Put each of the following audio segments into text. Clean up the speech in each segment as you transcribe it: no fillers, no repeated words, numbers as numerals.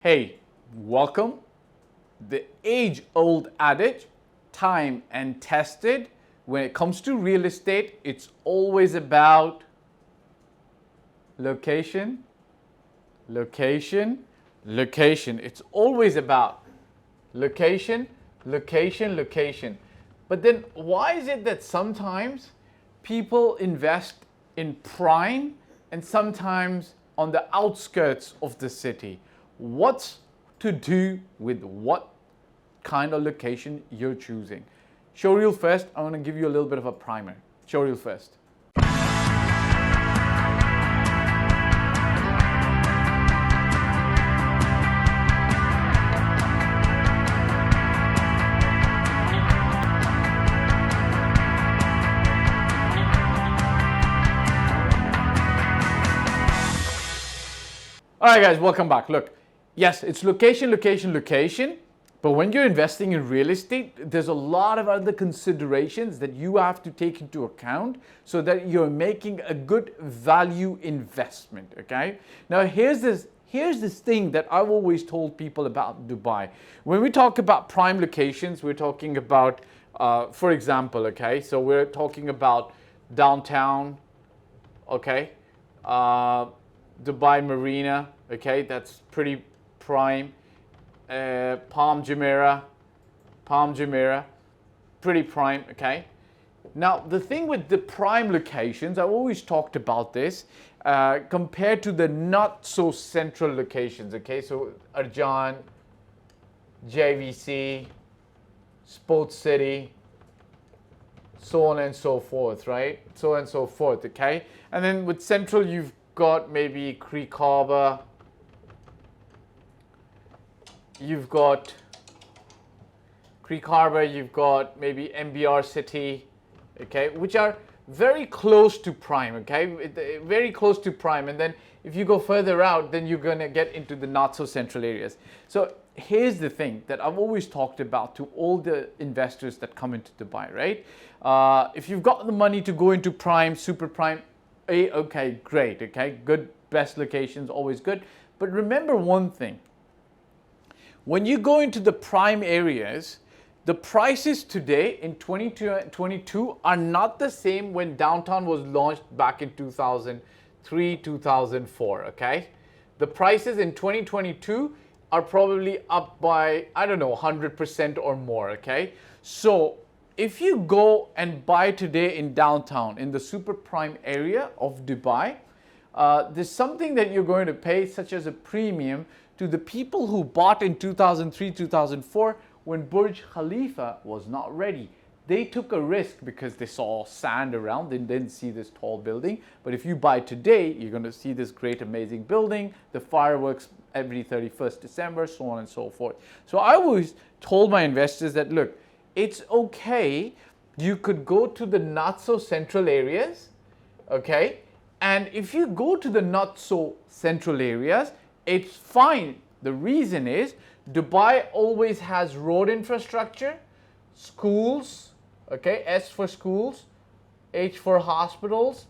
Hey, welcome. The age-old adage, time and tested, when it comes to real estate, it's always about location, location, location. It's always about location, location, location. But then why is it that sometimes people invest in prime and sometimes on the outskirts of the city? What's to do with what kind of location you're choosing? Showreel first, I want to give you a little bit of a primer. Showreel first. All right, guys, welcome back. Look, yes, it's location, location, location. But when you're investing in real estate, there's a lot of other considerations that you have to take into account so that you're making a good value investment, okay? Now, here's this thing that I've always told people about Dubai. When we talk about prime locations, we're talking about, for example, okay, so we're talking about downtown, okay? Dubai Marina, okay, that's pretty prime. Palm Jumeirah, pretty prime, okay. Now, the thing with the prime locations, I've always talked about this, compared to the not so central locations, okay. So, Arjan, JVC, Sports City, so on and so forth, right? So on and so forth, okay. And then with central, you've got maybe Creek Harbor, you've got maybe MBR City, okay, which are very close to prime, okay, very close to prime. And then if you go further out, then you're going to get into the not so central areas. So here's the thing that I've always talked about to all the investors that come into Dubai, right? If you've got the money to go into prime, super prime, okay, great, okay, good, best locations, always good. But remember one thing, when you go into the prime areas, the prices today in 2022 are not the same when downtown was launched back in 2003, 2004, okay? The prices in 2022 are probably up by, I don't know, 100% or more, okay? So if you go and buy today in downtown, in the super prime area of Dubai, there's something that you're going to pay, such as a premium, to the people who bought in 2003, 2004, when Burj Khalifa was not ready. They took a risk because they saw sand around, they didn't see this tall building. But if you buy today, you're going to see this great, amazing building, the fireworks every 31st December, so on and so forth. So I always told my investors that, look, it's okay, you could go to the not so central areas, okay? And if you go to the not so central areas, it's fine. The reason is Dubai always has road infrastructure, schools, okay, S for schools, H for hospitals,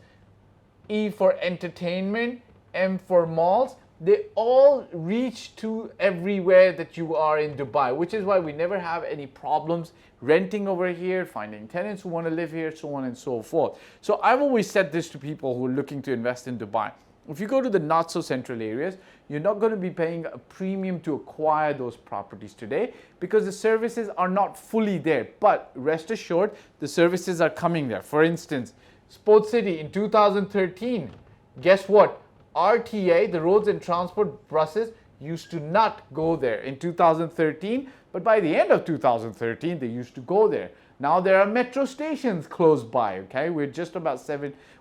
E for entertainment, M for malls. They all reach to everywhere that you are in Dubai, which is why we never have any problems renting over here, finding tenants who want to live here, so on and so forth. So I've always said this to people who are looking to invest in Dubai. If you go to the not so central areas, you're not going to be paying a premium to acquire those properties today because the services are not fully there. But rest assured, the services are coming there. For instance, Sports City in 2013, guess what? RTA, the roads and transport buses, used to not go there in 2013, but by the end of 2013, they used to go there. Now there are metro stations close by, okay? We're just about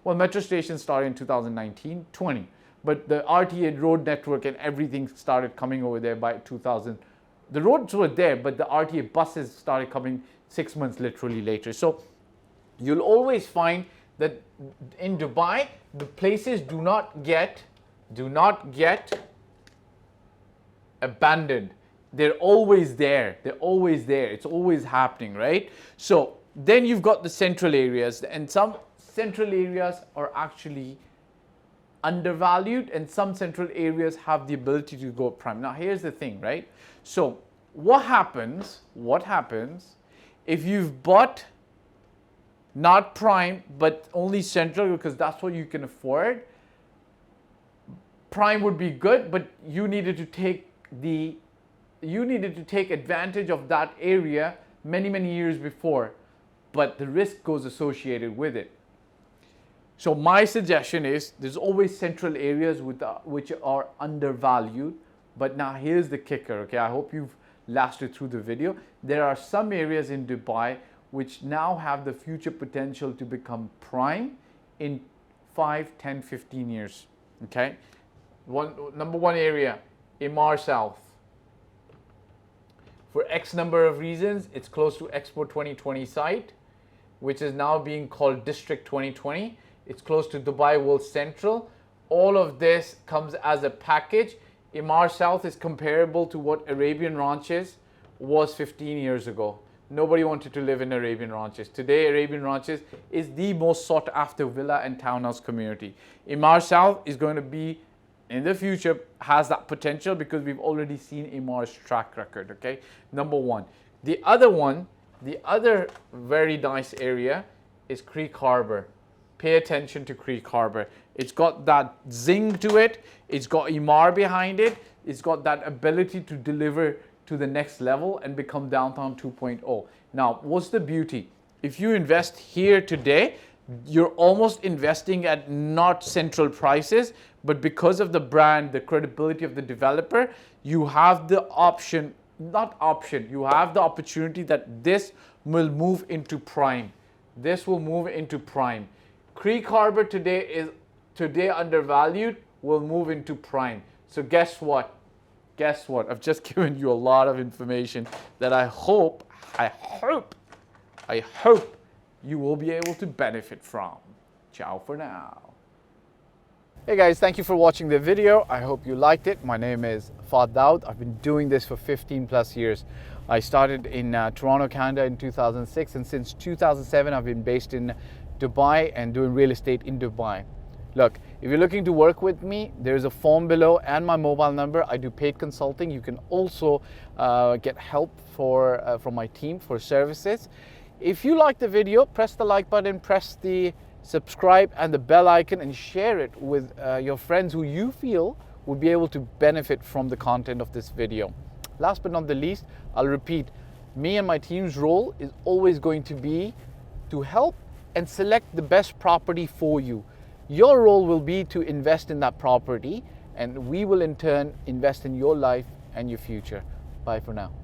metro stations started in 2019, 20. But the RTA road network and everything started coming over there by 2000. The roads were there, but the RTA buses started coming 6 months literally later. So you'll always find that in Dubai, the places do not get abandoned. They're always there. They're always there. It's always happening, right? So then you've got the central areas, and some central areas are actually undervalued, and some central areas have the ability to go prime. Now here's the thing, right? So what happens if you've bought not prime but only central because that's what you can afford? Prime would be good, but you needed to take advantage of that area many years before, but the risk goes associated with it. So my suggestion is there's always central areas which are undervalued, but now here's the kicker, okay? I hope you've lasted through the video. There are some areas in Dubai which now have the future potential to become prime in 5, 10, 15 years, okay? Number one area, Emaar South. For X number of reasons, it's close to Expo 2020 site, which is now being called District 2020. It's close to Dubai World Central. All of this comes as a package. Emaar South is comparable to what Arabian Ranches was 15 years ago. Nobody wanted to live in Arabian Ranches. Today, Arabian Ranches is the most sought after villa and townhouse community. Emaar South is going to be, in the future, has that potential because we've already seen Emaar's track record, okay? Number one. The other very nice area is Creek Harbor. Pay attention to Creek Harbor. It's got that zing to it. It's got Emaar behind it. It's got that ability to deliver to the next level and become downtown 2.0. Now, what's the beauty? If you invest here today, you're almost investing at not central prices, but because of the brand, the credibility of the developer, you have the you have the opportunity that this will move into prime. This will move into prime. Creek Harbor today is undervalued, will move into prime. So guess what? I've just given you a lot of information that I hope you will be able to benefit from. Ciao for now. Hey guys, thank you for watching the video. I hope you liked it. My name is Fahd Dawood. I've been doing this for 15 plus years. I started in Toronto, Canada in 2006, and since 2007 I've been based in Dubai and doing real estate in Dubai. Look, if you're looking to work with me, there's a form below and my mobile number. I do paid consulting. You can also get help from my team for services. If you like the video, press the like button, press the subscribe and the bell icon, and share it with your friends who you feel would be able to benefit from the content of this video. Last but not the least, I'll repeat, me and my team's role is always going to be to help and select the best property for you. Your role will be to invest in that property, and we will in turn invest in your life and your future. Bye for now.